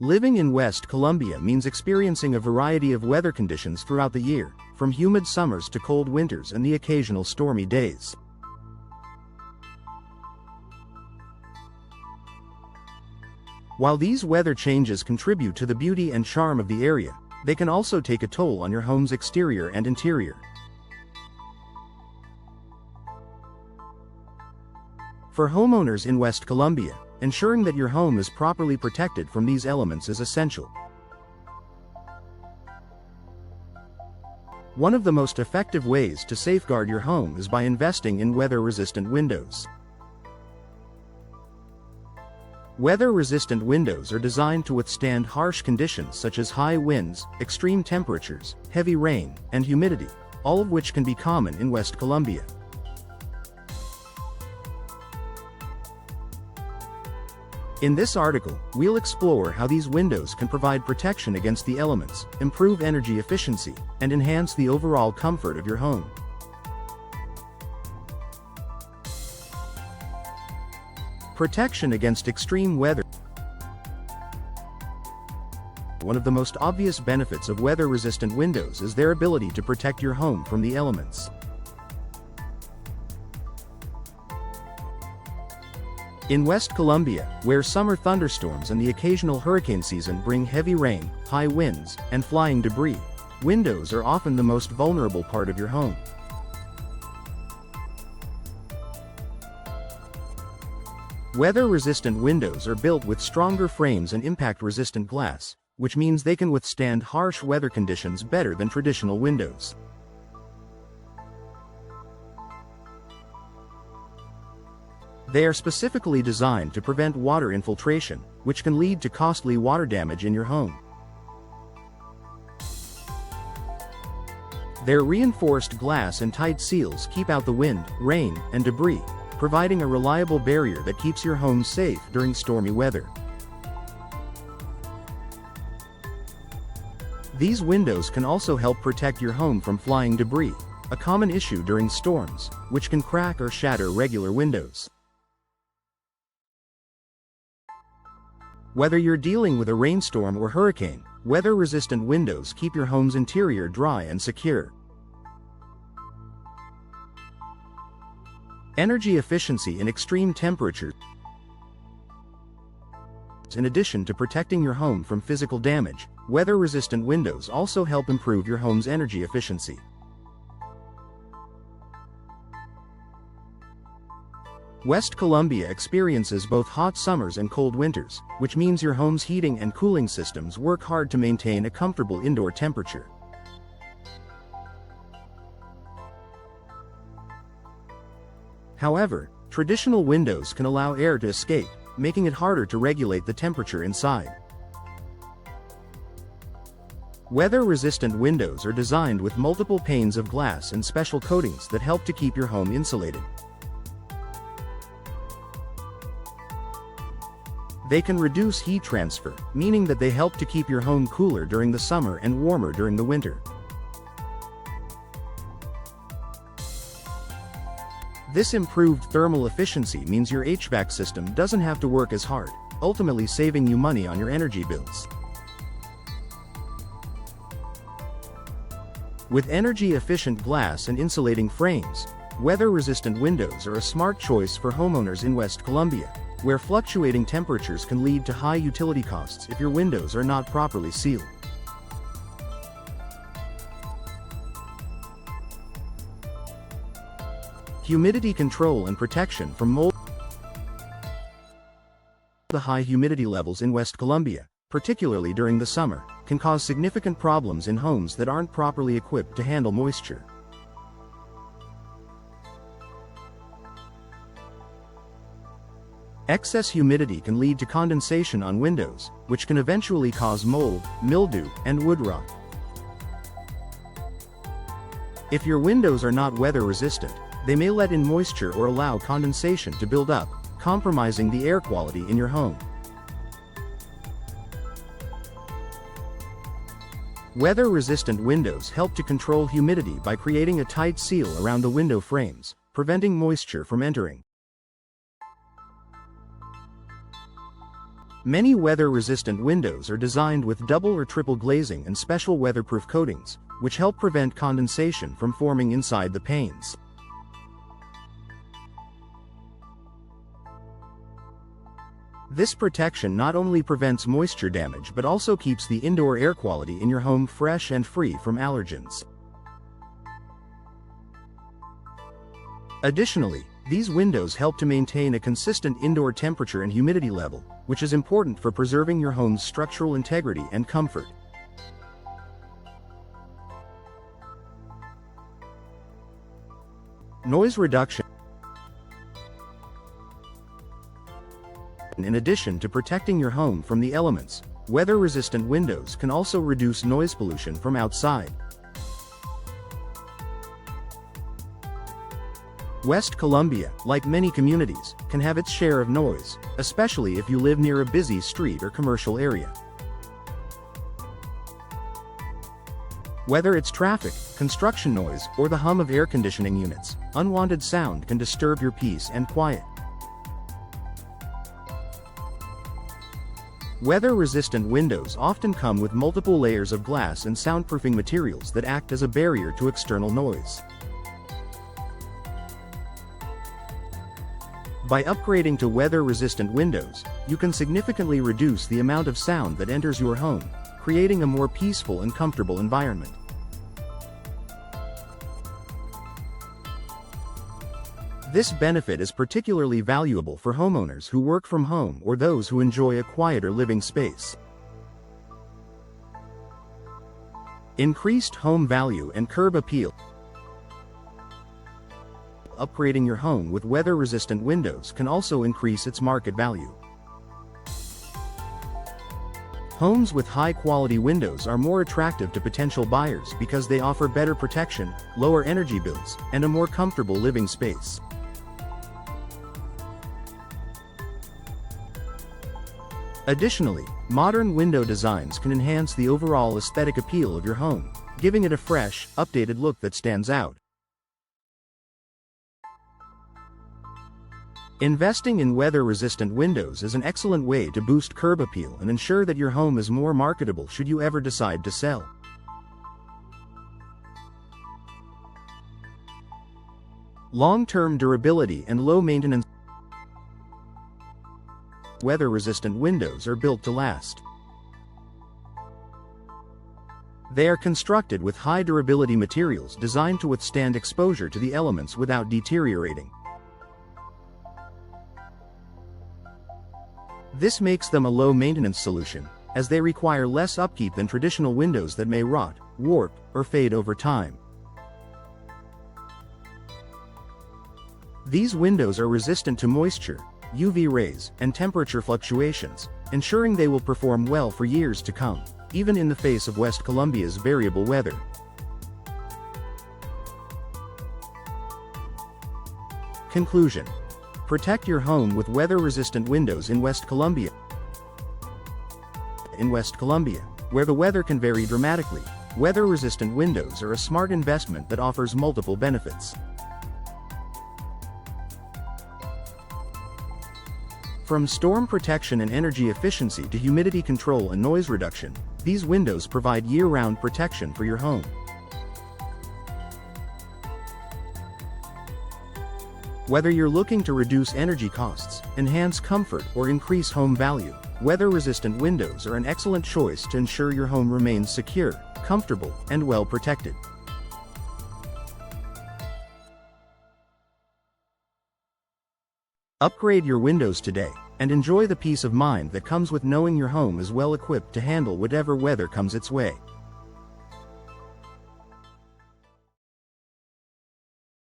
Living in West Colombia means experiencing a variety of weather conditions throughout the year, from humid summers to cold winters and the occasional stormy days. While these weather changes contribute to the beauty and charm of the area, they can also take a toll on your home's exterior and interior. For homeowners in West Colombia, ensuring that your home is properly protected from these elements is essential. One of the most effective ways to safeguard your home is by investing in weather-resistant windows. Weather-resistant windows are designed to withstand harsh conditions such as high winds, extreme temperatures, heavy rain, and humidity, all of which can be common in West Colombia. In this article, we'll explore how these windows can provide protection against the elements, improve energy efficiency, and enhance the overall comfort of your home. Protection against extreme weather. One of the most obvious benefits of weather-resistant windows is their ability to protect your home from the elements. In West Colombia, where summer thunderstorms and the occasional hurricane season bring heavy rain, high winds, and flying debris, windows are often the most vulnerable part of your home. Weather-resistant windows are built with stronger frames and impact-resistant glass, which means they can withstand harsh weather conditions better than traditional windows. They are specifically designed to prevent water infiltration, which can lead to costly water damage in your home. Their reinforced glass and tight seals keep out the wind, rain, and debris, providing a reliable barrier that keeps your home safe during stormy weather. These windows can also help protect your home from flying debris, a common issue during storms, which can crack or shatter regular windows. Whether you're dealing with a rainstorm or hurricane, weather-resistant windows keep your home's interior dry and secure. Energy efficiency in extreme temperatures. In addition to protecting your home from physical damage, weather-resistant windows also help improve your home's energy efficiency. West Colombia experiences both hot summers and cold winters, which means your home's heating and cooling systems work hard to maintain a comfortable indoor temperature. However, traditional windows can allow air to escape, making it harder to regulate the temperature inside. Weather-resistant windows are designed with multiple panes of glass and special coatings that help to keep your home insulated. They can reduce heat transfer, meaning that they help to keep your home cooler during the summer and warmer during the winter. This improved thermal efficiency means your HVAC system doesn't have to work as hard, ultimately saving you money on your energy bills. With energy-efficient glass and insulating frames, weather-resistant windows are a smart choice for homeowners in West Colombia, where fluctuating temperatures can lead to high utility costs if your windows are not properly sealed. Humidity control and protection from mold. The high humidity levels in West Colombia, particularly during the summer, can cause significant problems in homes that aren't properly equipped to handle moisture. Excess humidity can lead to condensation on windows, which can eventually cause mold, mildew, and wood rot. If your windows are not weather resistant, they may let in moisture or allow condensation to build up, compromising the air quality in your home. Weather-resistant windows help to control humidity by creating a tight seal around the window frames, preventing moisture from entering. Many weather-resistant windows are designed with double or triple glazing and special weatherproof coatings, which help prevent condensation from forming inside the panes. This protection not only prevents moisture damage but also keeps the indoor air quality in your home fresh and free from allergens. Additionally, these windows help to maintain a consistent indoor temperature and humidity level, which is important for preserving your home's structural integrity and comfort. Noise reduction. In addition to protecting your home from the elements, weather-resistant windows can also reduce noise pollution from outside. West Columbia, like many communities, can have its share of noise, especially if you live near a busy street or commercial area. Whether it's traffic, construction noise, or the hum of air conditioning units, unwanted sound can disturb your peace and quiet. Weather-resistant windows often come with multiple layers of glass and soundproofing materials that act as a barrier to external noise. By upgrading to weather-resistant windows, you can significantly reduce the amount of sound that enters your home, creating a more peaceful and comfortable environment. This benefit is particularly valuable for homeowners who work from home or those who enjoy a quieter living space. Increased home value and curb appeal. Upgrading your home with weather-resistant windows can also increase its market value. Homes with high-quality windows are more attractive to potential buyers because they offer better protection, lower energy bills, and a more comfortable living space. Additionally, modern window designs can enhance the overall aesthetic appeal of your home, giving it a fresh, updated look that stands out. Investing in weather-resistant windows is an excellent way to boost curb appeal and ensure that your home is more marketable should you ever decide to sell. Long-term durability and low maintenance. Weather-resistant windows are built to last. They are constructed with high durability materials designed to withstand exposure to the elements without deteriorating. This makes them a low-maintenance solution, as they require less upkeep than traditional windows that may rot, warp, or fade over time. These windows are resistant to moisture, UV rays, and temperature fluctuations, ensuring they will perform well for years to come, even in the face of West Columbia's variable weather. Conclusion: protect your home with weather-resistant windows in West Columbia. In West Columbia, where the weather can vary dramatically, weather-resistant windows are a smart investment that offers multiple benefits. From storm protection and energy efficiency to humidity control and noise reduction, these windows provide year-round protection for your home. Whether you're looking to reduce energy costs, enhance comfort, or increase home value, weather-resistant windows are an excellent choice to ensure your home remains secure, comfortable, and well protected. Upgrade your windows today, and enjoy the peace of mind that comes with knowing your home is well equipped to handle whatever weather comes its way.